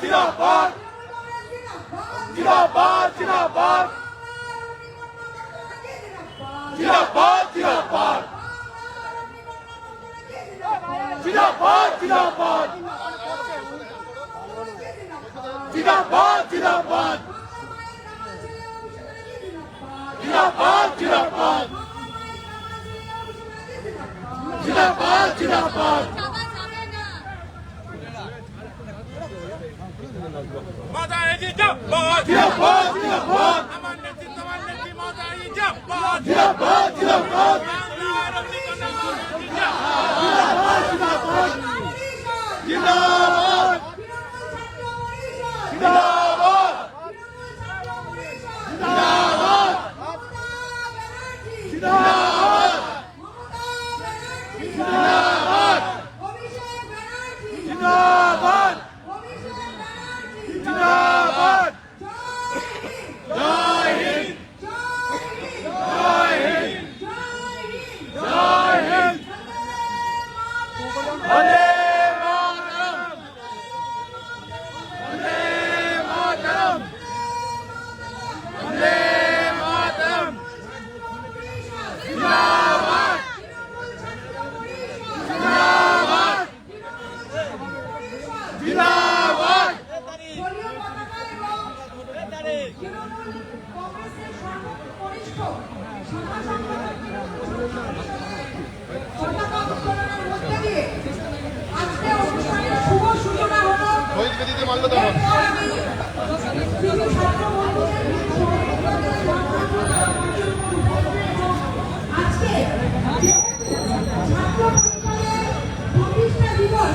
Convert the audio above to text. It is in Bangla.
জিন্দাবাদ জিন্দাবাদ জিন্দাবাদ জিন্দাবাদ জিন্দাবাদ জিন্দাবাদ জিন্দাবাদ জিন্দাবাদ জিন্দাবাদ জিন্দাবাদ জিন্দাবাদ জিন্দাবাদ জিন্দাবাদ মাতা জিন্দাবাদ জিন্দাবাদ জিন্দাবাদ আমার নেত্রী তোমার নেত্রী মাতা জিন্দাবাদ জিন্দাবাদ জিন্দাবাদ বাংলার অধিকার জিন্দাবাদ জিন্দাবাদ জিন্দাবাদ জিন্দাবাদ জিন্দাবাদ জিন্দাবাদ জিন্দাবাদ জিন্দাবাদ জিন্দাবাদ জয় হিন্দ জয় হিন্দ জয় হিন্দ বন্দে মাতরম বন্দে মাতরম বন্দে মাতরম জিন্দাবাদ জিন্দাবাদ জিন্দাবাদ কংগ্রেসের সর্বকনিষ্ঠ আন্দোলনের মধ্যে দিয়ে আজকে অনুষ্ঠানের শুভ সূচনা হলো। আজকে ছাত্র পরিষদের প্রতিষ্ঠা দিবস